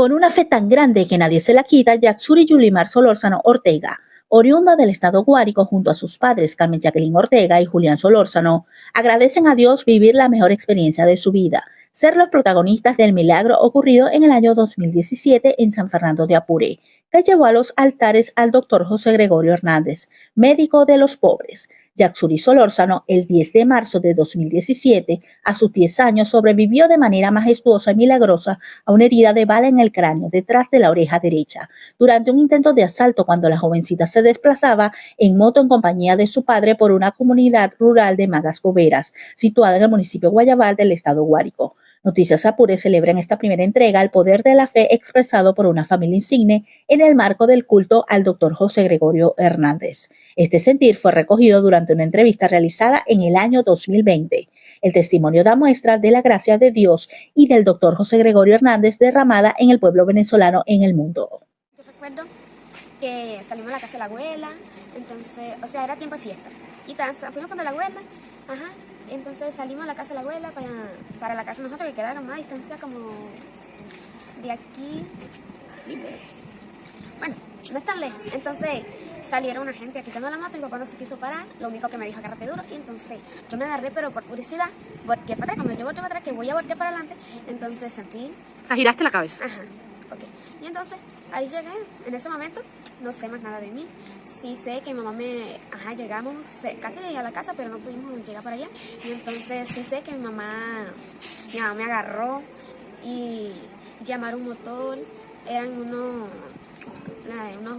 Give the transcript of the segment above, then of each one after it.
Con una fe tan grande que nadie se la quita, Yaxuri Yulimar Solórzano Ortega, oriunda del estado Guárico junto a sus padres Carmen Jacqueline Ortega y Julián Solórzano, agradecen a Dios vivir la mejor experiencia de su vida, ser los protagonistas del milagro ocurrido en el año 2017 en San Fernando de Apure, que llevó a los altares al doctor José Gregorio Hernández, médico de los pobres. Yaxuri Solórzano, el 10 de marzo de 2017, a sus 10 años, sobrevivió de manera majestuosa y milagrosa a una herida de bala en el cráneo detrás de la oreja derecha, durante un intento de asalto cuando la jovencita se desplazaba en moto en compañía de su padre por una comunidad rural de Magas Goberas, situada en el municipio Guayabal del estado Guárico. Noticias Apure celebra en esta primera entrega el poder de la fe expresado por una familia insigne en el marco del culto al doctor José Gregorio Hernández. Este sentir fue recogido durante una entrevista realizada en el año 2020. El testimonio da muestra de la gracia de Dios y del doctor José Gregorio Hernández derramada en el pueblo venezolano en el mundo. Yo recuerdo que salimos a la casa de la abuela, entonces, era tiempo de fiesta. Y fuimos con la abuela, entonces salimos a la casa de la abuela para la casa de nosotros, que quedaba a una distancia como de aquí. Bueno, no es tan lejos. Entonces salieron una gente quitando la moto, mi papá no se quiso parar, lo único que me dijo agárrate duro, y entonces yo me agarré, pero por curiosidad, volteé para atrás, cuando yo volteé para atrás, que voy a voltear para adelante, entonces sentí... O sea, giraste la cabeza. Ok. Y entonces ahí llegué, en ese momento no sé más nada de mí. Sí sé que mi mamá llegamos casi a la casa, pero no pudimos llegar para allá. Y entonces sí sé que mi mamá me agarró y llamaron un motor, eran unos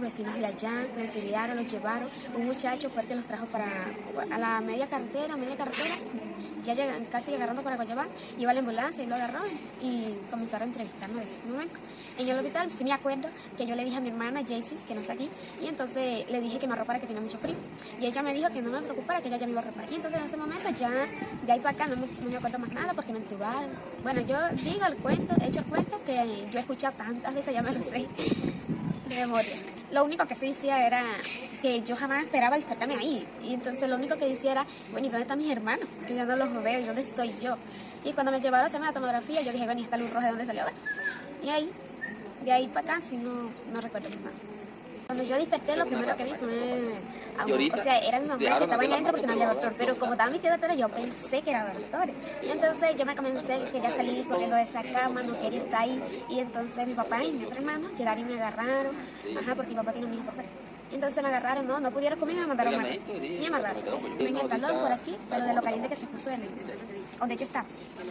vecinos de allá, me auxiliaron, los llevaron. Un muchacho fue el que los trajo a la media carretera, ya llegan casi agarrando para Guayabal, iba la ambulancia y lo agarró y comenzaron a entrevistarnos desde ese momento. En el hospital sí me acuerdo que yo le dije a mi hermana Jaycee, que no está aquí, y entonces le dije que me arropara, que tenía mucho frío, y ella me dijo que no me preocupara, que ella ya me iba a arropar. Y entonces en ese momento ya de ahí para acá no me acuerdo más nada porque me entubaron. Bueno, yo digo he hecho el cuento que yo he escuchado tantas veces, ya me lo sé de memoria. Lo único que se decía era que yo jamás esperaba despertarme ahí. Y entonces lo único que decía era, bueno, ¿y dónde están mis hermanos? Que yo no los veo, ¿y dónde estoy yo? Y cuando me llevaron a hacerme la tomografía, yo dije, bueno, ¿y esta luz roja de dónde salió? Y ahí, de ahí para acá, sí no recuerdo más nada. Cuando yo desperté, lo primero que vi fue... era mi mamá que estaba ahí adentro porque no había doctor. Pero como estaba vestida de doctora, yo pensé que era doctor. Y entonces yo me comencé, quería salir corriendo de esa cama, no quería estar ahí. Y entonces mi papá y mi otro hermano llegaron y me agarraron. Porque mi papá tiene un hijo por fuera. Entonces me agarraron, no pudieron conmigo y me mandaron mal. Y me amarraron. Tenía el calor por aquí, pero de lo caliente que se puso donde yo estaba.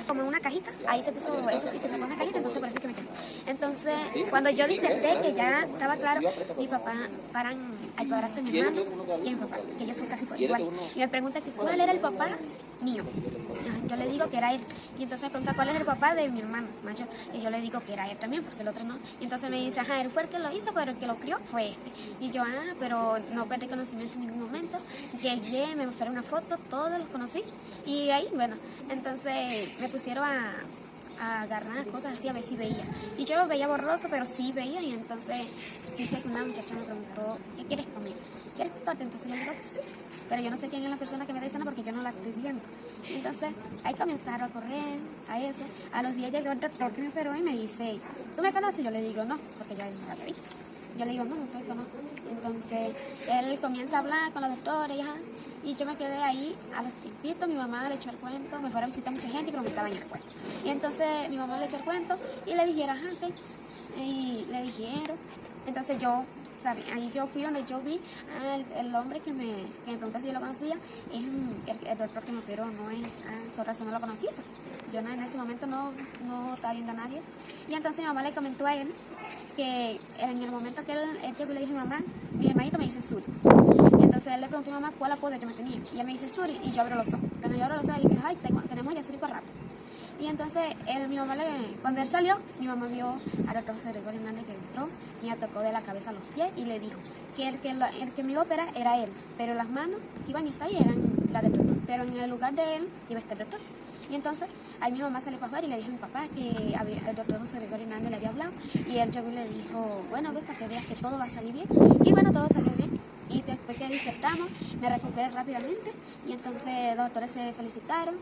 Como en una cajita, ahí se puso, eso sí que se pone caliente, entonces por eso es que me quedé. Entonces, cuando yo desperté, que ya estaba claro, mi papá paran al padrastro de mi hermano y a mi papá, que ellos son casi iguales. Y me pregunta que cuál era el papá mío. Yo le digo que era él. Y entonces me pregunta cuál es el papá de mi hermano mayor. Y yo le digo que era él también, porque el otro no. Y entonces me dice, él fue el que lo hizo, pero el que lo crió fue este. Y yo, pero no perdí conocimiento en ningún momento. Llegué, me mostraron una foto, todos los conocí. Y ahí, bueno, entonces me pusieron a agarrar cosas así a ver si veía. Y yo veía borroso, pero sí veía. Y entonces sí sé que una muchacha me preguntó, ¿qué quieres comer? ¿Quieres tatuarte? Entonces yo le digo que sí. Pero yo no sé quién es la persona que me da esa porque yo no la estoy viendo. Y entonces ahí comenzaron a correr, a eso. A los días llegó el doctor que me operó y me dice, ¿tú me conoces? Yo le digo, no, porque yo no la vi. Yo le digo, no te conozco. Entonces él comienza a hablar con los doctores y yo me quedé ahí a los timpitos. Mi mamá le echó el cuento, me fueron a visitar mucha gente, pero me estaba en el cuento. Y entonces mi mamá le echó el cuento y le dijeron gente, y le dijeron. Entonces yo, ahí yo fui donde yo vi el hombre que me preguntó si yo lo conocía, es el doctor que me operó, no es, por razón no lo conocía. Yo en ese momento no estaba viendo a nadie. Y entonces mi mamá le comentó a él que en el momento que él llegó y le dije a mi mamá, mi hermanito me dice Suri. Y entonces él le preguntó a mi mamá cuál apodo yo me tenía. Y ella me dice Suri y yo abro los ojos. Cuando yo abro los ojos, le dije, tenemos ya Suri por rato. Y entonces mi mamá cuando él salió, mi mamá vio al doctor José Gregorio Hernández que entró, me tocó de la cabeza a los pies y le dijo que el que me iba a operar era él, pero las manos que iban a estar ahí eran las del doctor, pero en el lugar de él iba a estar el doctor. Y entonces ahí mi mamá salió para afuera y le dijo a mi papá que el doctor José Gregorio Hernández le había hablado, y él llegó y le dijo, bueno, ves, para que veas que todo va a salir bien. Y bueno, todo salió bien. Y después que despertamos, me recuperé rápidamente, y entonces los doctores se felicitaron,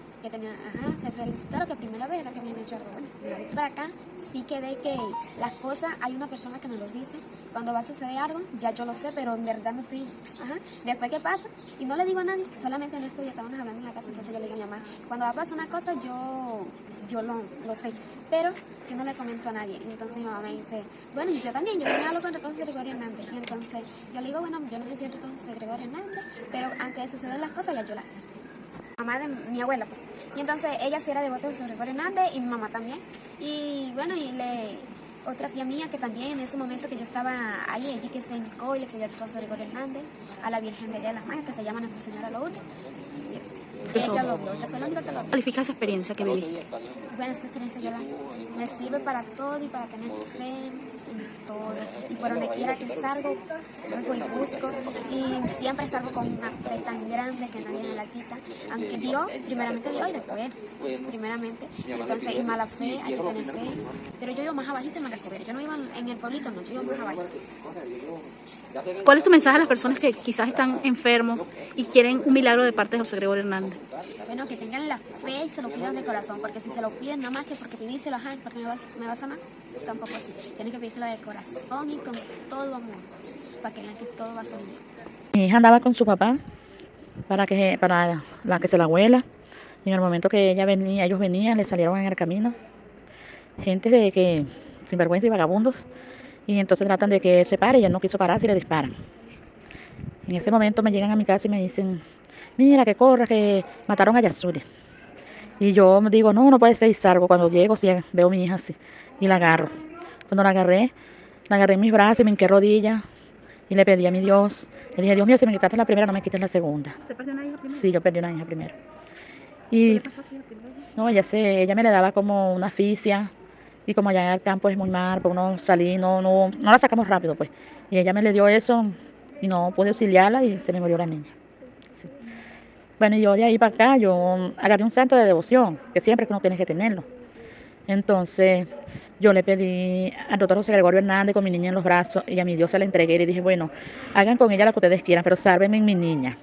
se felicitaron que primera vez era que me habían hecho algo. Bueno, de ahí para acá sí quedé que las cosas, hay una persona que me lo dice, cuando va a suceder algo, ya yo lo sé, pero en verdad no estoy, después que pasa, y no le digo a nadie, solamente en esto ya estábamos hablando en la casa, entonces yo le digo a mi mamá, cuando va a pasar una cosa, yo lo sé, pero yo no le comento a nadie. Y entonces mi mamá me dice, bueno, y yo también hablo con el doctor José Gregorio Hernández, y entonces yo le digo, bueno, yo no sé si es el doctor José Gregorio Hernández, pero antes de suceder las cosas ya yo las sé. Mamá de mi abuela, pues. Y entonces ella sí era devota de José Gregorio Hernández, y mi mamá también. Y bueno, otra tía mía que también en ese momento que yo estaba ahí, ella que se hincó y le pidió al doctor José Gregorio Hernández a la Virgen de allá de las Magas, que se llama Nuestra Señora Lourdes. Y ella lo vio, ella fue la única que lo vio. ¿Califica esa experiencia que viviste? Bueno, esa experiencia me sirve para todo y para tener fe en todo. Y por donde quiera que salgo y busco. Y siempre salgo con una fe tan grande que nadie me la quita. Aunque Dios, primeramente Dios y después, primeramente. Entonces, y mala fe, hay que tener fe. Pero yo iba más abajito y me recuperé. Yo no iba en el pueblito, no, yo iba más abajito. ¿Cuál es tu mensaje a las personas que quizás están enfermos y quieren un milagro de parte de José Gregorio Hernández? Bueno, que tengan la fe y se lo pidan de corazón, porque si se lo piden nada más que porque pedíselo, porque me va a sanar, tampoco así. Tienen que pedírselo de corazón y con todo amor, para que vean que todo va a salir bien. Mi hija andaba con su papá para la que se la abuela, y en el momento que ellos venían, le salieron en el camino gente de que sinvergüenza y vagabundos, y entonces tratan de que él se pare, y él no quiso pararse y le disparan. En ese momento me llegan a mi casa y me dicen, mira que corra, que mataron a Yasuri. Y yo me digo, no puede ser, y salgo. Cuando llego, sí, veo a mi hija así, y la agarro. Cuando la agarré en mis brazos y me hinqué rodillas y le pedí a mi Dios. Le dije, Dios mío, si me quitaste la primera, no me quites la segunda. ¿Te perdió una hija primero? Sí, yo perdí una hija primero. Y no, ella me le daba como una asfixia, y como allá en el campo es muy mal, pues uno salí, no la sacamos rápido, pues. Y ella me le dio eso y no pude auxiliarla y se me murió la niña. Sí. Bueno, y yo de ahí para acá, yo agarré un santo de devoción, que siempre uno tiene que tenerlo. Entonces, yo le pedí al doctor José Gregorio Hernández con mi niña en los brazos, y a mi Dios se la entregué y le dije, bueno, hagan con ella lo que ustedes quieran, pero sálvenme en mi niña.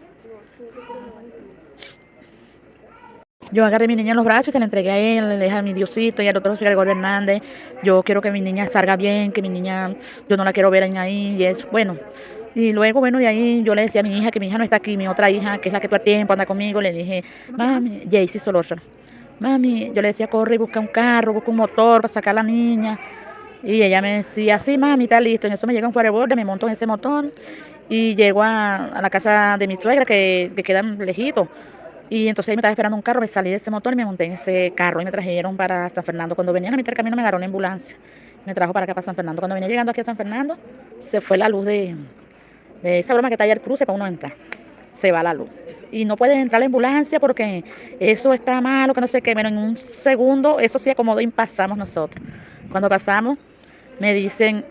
Yo agarré a mi niña en los brazos y se la entregué a él, le dije a mi Diosito y al doctor José Gregorio Hernández, yo quiero que mi niña salga bien, que mi niña, yo no la quiero ver ahí, y eso, bueno. Y luego, bueno, de ahí yo le decía a mi hija que mi hija no está aquí, mi otra hija, que es la que todo el tiempo anda conmigo, le dije, mami, Jaycee Solórzano, mami, yo le decía, corre y busca un carro, busca un motor para sacar a la niña. Y ella me decía, sí, mami, está listo. En eso me llega un pareborde, me monto en ese motor y llego a la casa de mi suegra, que quedan lejitos. Y entonces ahí me estaba esperando un carro, me salí de ese motor y me monté en ese carro y me trajeron para San Fernando. Cuando venían a mitad del camino me agarró una ambulancia, me trajo para acá, para San Fernando. Cuando venía llegando aquí a San Fernando, se fue la luz de esa broma que está allá al cruce para uno entrar. Se va la luz. Y no puede entrar la ambulancia porque eso está malo, que no sé qué. Bueno, en un segundo eso se acomodó y pasamos nosotros. Cuando pasamos, me dicen,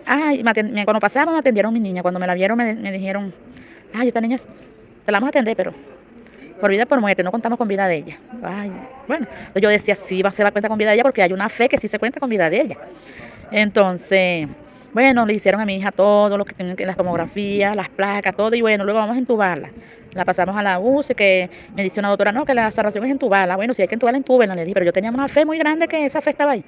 cuando pasamos me atendieron mi niña. Cuando me la vieron me dijeron, esta niña te la vamos a atender, pero por vida por muerte, no contamos con vida de ella. Bueno, yo decía, sí, se va a cuenta con vida de ella porque hay una fe que sí se cuenta con vida de ella. Entonces, bueno, le hicieron a mi hija todo lo que tienen que las tomografías, las placas, todo, y bueno, luego vamos a entubarla. La pasamos a la UCI, que me dice una doctora, no, que la salvación es entubarla. Bueno, si hay que entubarla, entúbenla, le dije, pero yo tenía una fe muy grande que esa fe estaba ahí.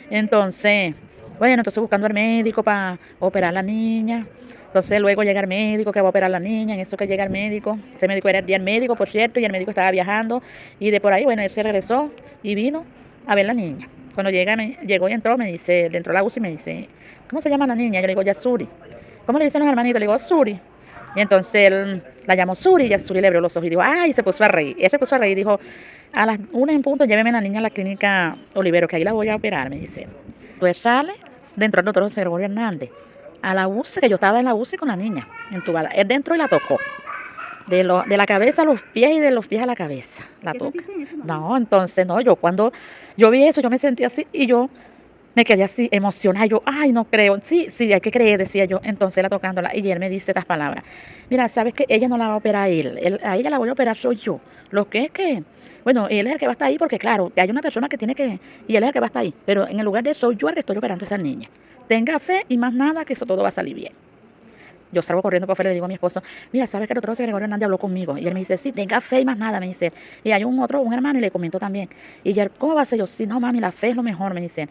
Entonces, bueno, buscando al médico para operar a la niña. Entonces luego llega el médico que va a operar a la niña, en eso que llega el médico. Ese médico era el día del médico, por cierto, y el médico estaba viajando. Y de por ahí, bueno, él se regresó y vino a ver a la niña. Cuando llegó y entró, me dice, entró a la UCI y me dice, ¿cómo se llama la niña? Yo le digo, Yasuri. ¿Cómo le dicen los hermanitos? Le digo, Suri. Y entonces él la llamó Suri, y Yasuri le abrió los ojos y dijo, y se puso a reír. Él se puso a reír y dijo, a las 1 en punto, lléveme a la niña a la clínica Olivero, que ahí la voy a operar, me dice. Entonces sale dentro del doctor José Gregorio Hernández a la UCI, que yo estaba en la UCI con la niña, entubada. Él dentro y la tocó. De la cabeza a los pies y de los pies a la cabeza. La toca. No, entonces, no, cuando yo vi eso, yo me sentí así y yo Me quedé así emocionada, yo, ay, no creo, sí, sí, hay que creer, decía yo, entonces la tocándola, y él me dice estas palabras, mira, sabes que ella no la va a operar a ella la voy a operar soy yo, lo que es que, bueno, él es el que va a estar ahí, porque claro, hay una persona que tiene que, y él es el que va a estar ahí, pero en el lugar de eso, yo el que estoy operando a esa niña, tenga fe y más nada, que eso todo va a salir bien. Yo salgo corriendo por afuera y le digo a mi esposo, mira, ¿sabes que el otro día Gregorio Hernández habló conmigo? Y él me dice, sí, tenga fe y más nada, me dice. Y hay un hermano, y le comento también. Y él, ¿cómo va a ser? Yo, sí, no, mami, la fe es lo mejor, me dice.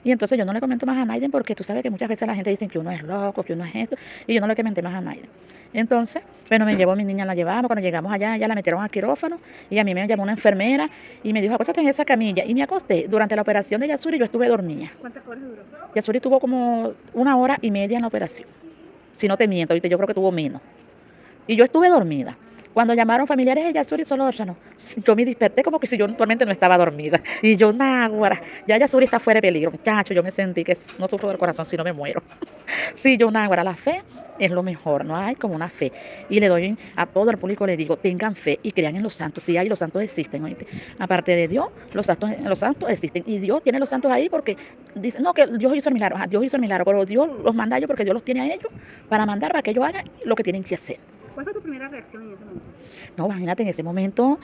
Y entonces yo no le comento más a Naiden porque tú sabes que muchas veces la gente dice que uno es loco, que uno es esto, y yo no le comenté más a Naiden. Entonces, bueno, me llevó mi niña, la llevamos, cuando llegamos allá, ya la metieron al quirófano, y a mí me llamó una enfermera y me dijo, acuéstate en esa camilla. Y me acosté. Durante la operación de Yasuri yo estuve dormida. ¿Cuántas horas duró? Yasuri tuvo como 1 hora y media en la operación. Si no te miento, ¿viste? Yo creo que tuvo menos. Y yo estuve dormida. Cuando llamaron familiares de Yasuri Solórzano, yo me desperté como que si yo actualmente no estaba dormida. Y yo, náguara, ya Yasuri está fuera de peligro. Muchacho, yo me sentí que no sufro del corazón si no me muero. Sí, yo, náguara, la fe es lo mejor, no hay como una fe. Y le doy a todo el público, le digo, tengan fe y crean en los santos. Sí hay, los santos existen, ¿oíste? Aparte de Dios, los santos existen. Y Dios tiene los santos ahí porque dice, no, que Dios hizo el milagro. Ajá, Dios hizo el milagro, pero Dios los manda a ellos porque Dios los tiene a ellos para que ellos hagan lo que tienen que hacer. ¿Cuál fue tu primera reacción en ese momento? No, imagínate en ese momento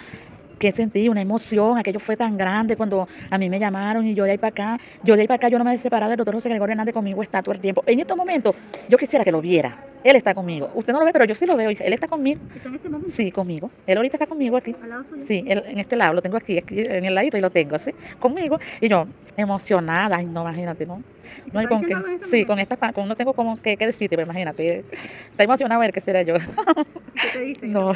que sentí una emoción, aquello fue tan grande cuando a mí me llamaron y yo de ahí para acá, yo no me he separado del doctor José Gregorio Hernández, conmigo está todo el tiempo. En estos momentos yo quisiera que lo viera, él está conmigo, usted no lo ve, pero yo sí lo veo, él está conmigo. ¿Está en este momento? Sí, conmigo, él ahorita está conmigo aquí. ¿Al lado suyo? Sí, él, en este lado, lo tengo aquí en el ladito y lo tengo, sí, conmigo, y yo emocionada, ay no, imagínate, ¿no? No hay con qué, sí, con esta, no tengo como que decirte, pero imagínate, está emocionado a ver qué será yo. ¿Qué te dice? No,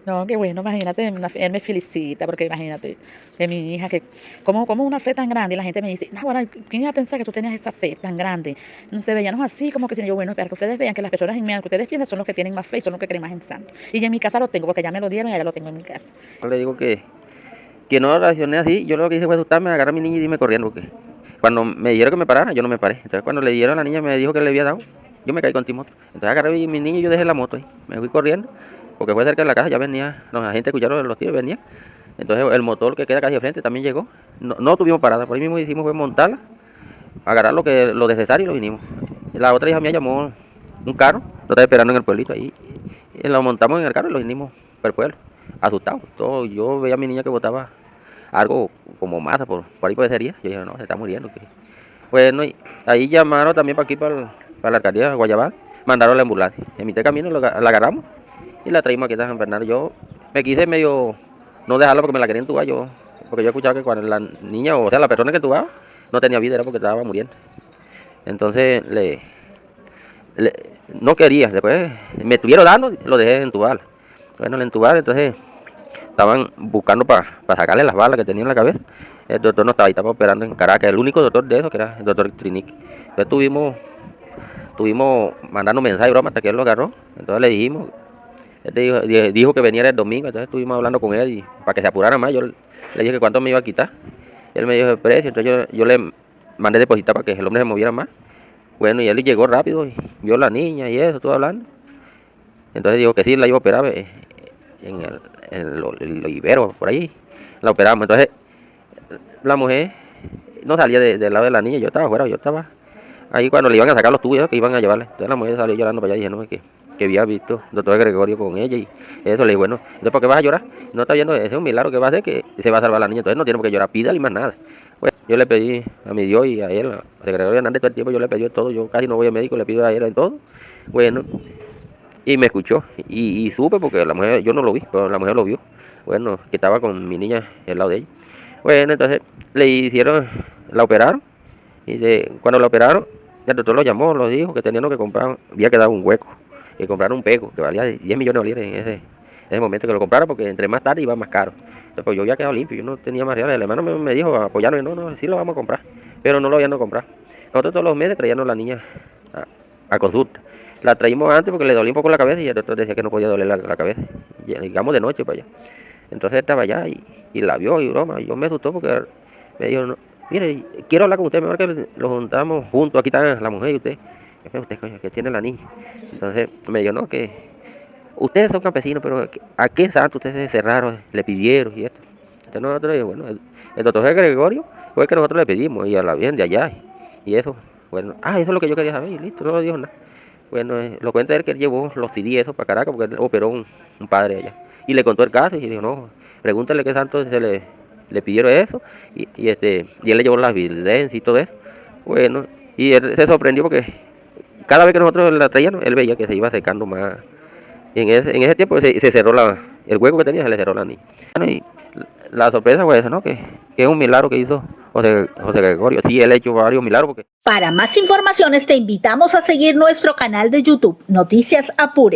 no, qué bueno, imagínate, él me felicita, porque imagínate, que mi hija, que como una fe tan grande, y la gente me dice, no, bueno, ¿quién iba a pensar que tú tenías esa fe tan grande? Te veíamos así, como que si yo, bueno, para que ustedes vean que las personas que ustedes tienen son los que tienen más fe y son los que creen más en santo. Y en mi casa lo tengo, porque ya me lo dieron y ya lo tengo en mi casa. Le digo que no reaccioné así, yo lo que hice fue asustarme, agarrar a mi niña y irme corriendo, porque cuando me dijeron que me parara, yo no me paré. Entonces cuando le dieron a la niña me dijo que le había dado, yo me caí con Timoto. Entonces agarré a mi niña y yo dejé la moto ahí, me fui corriendo, porque fue cerca de la casa, ya venía, los agentes escucharon los tiros, venían. Entonces el motor que queda casi de frente también llegó, no tuvimos parada, por ahí mismo hicimos fue montarla, agarrar lo necesario y lo vinimos. La otra hija mía llamó un carro, lo estaba esperando en el pueblito ahí, y lo montamos en el carro y lo vinimos por el pueblo, asustados. Yo veía a mi niña que botaba algo como masa por ahí por esa herida. Yo dije, no, se está muriendo. Bueno, y ahí llamaron también para aquí, para la alcaldía de Guayabal, mandaron la ambulancia. En mitad de camino la agarramos y la traímos aquí a San Bernardo. Yo me quise medio no dejarla porque me la quería entubar, porque yo escuchaba que cuando la niña, o sea, la persona que entubaba, no tenía vida, era porque estaba muriendo. Entonces no quería, después me estuvieron dando, lo dejé entubar. Bueno, la entubaron, entonces estaban buscando para sacarle las balas que tenía en la cabeza. El doctor no estaba ahí, estaba operando en Caracas, el único doctor de eso que era el doctor Trinic. Entonces estuvimos mandando mensajes, broma, hasta que él lo agarró. Entonces le dijimos, él dijo que venía el domingo, entonces estuvimos hablando con él y para que se apurara más. Yo le dije que cuánto me iba a quitar. Él me dijo el precio, entonces yo le mandé depositar para que el hombre se moviera más. Bueno, y él llegó rápido y vio a la niña y eso, estuvo hablando. Entonces dijo que sí, la iba a operar en los Iberos, por ahí, la operamos. Entonces la mujer no salía del lado de la niña, yo estaba afuera, yo estaba ahí cuando le iban a sacar los tubos que iban a llevarle. Entonces la mujer salió llorando para allá diciendo que había visto al doctor Gregorio con ella y eso. Le dije, bueno, entonces ¿por qué vas a llorar? No está viendo, ese es un milagro que va a hacer, que se va a salvar la niña, entonces no tiene por qué llorar, pídale más nada. Bueno, yo le pedí a mi Dios y a él, a Gregorio Hernández, todo el tiempo yo le pedí todo, yo casi no voy al médico, le pido a él en todo. Bueno, y me escuchó y supe porque la mujer, yo no lo vi, pero la mujer lo vio. Bueno, que estaba con mi niña al lado de ella. Bueno, entonces la operaron y cuando la operaron, el doctor lo llamó, lo dijo que tenían que comprar, había quedado un hueco, que compraron un peco que valía 10 millones de bolívares en ese momento que lo compraron porque entre más tarde iba más caro. Entonces pues yo había quedado limpio, yo no tenía más reales. El hermano me dijo apoyarme, no, sí lo vamos a comprar, pero no lo habían comprado. Nosotros todos los meses traíamos a la niña a consulta. La traímos antes porque le dolía un poco la cabeza y el doctor decía que no podía doler la cabeza. Y llegamos de noche para allá. Entonces estaba allá y la vio y broma. Y yo me asustó porque me dijo, no, mire, quiero hablar con usted, mejor que lo juntamos juntos. Aquí está la mujer y usted. Usted, coño, que tiene la niña. Entonces me dijo, no, que ustedes son campesinos, pero ¿a qué santo ustedes se cerraron, le pidieron y esto? Entonces nosotros, bueno, el doctor Gregorio fue el que nosotros le pedimos y a la Virgen de allá. y eso. Bueno, eso es lo que yo quería saber y listo, no lo dijo nada. Bueno, lo cuenta él que él llevó los CD eso para Caracas porque él operó un padre allá. Y le contó el caso y dijo, no, pregúntale qué santo le pidieron eso. Y él le llevó las evidencias y todo eso. Bueno, y él se sorprendió porque cada vez que nosotros la traíamos, él veía que se iba secando más. Y en ese tiempo se cerró el hueco que tenía, se le cerró la niña. Bueno, y la sorpresa fue esa, ¿no? Que es un milagro que hizo José Gregorio. Sí, él ha hecho varios milagros porque... Para más informaciones te invitamos a seguir nuestro canal de YouTube, Noticias Apure.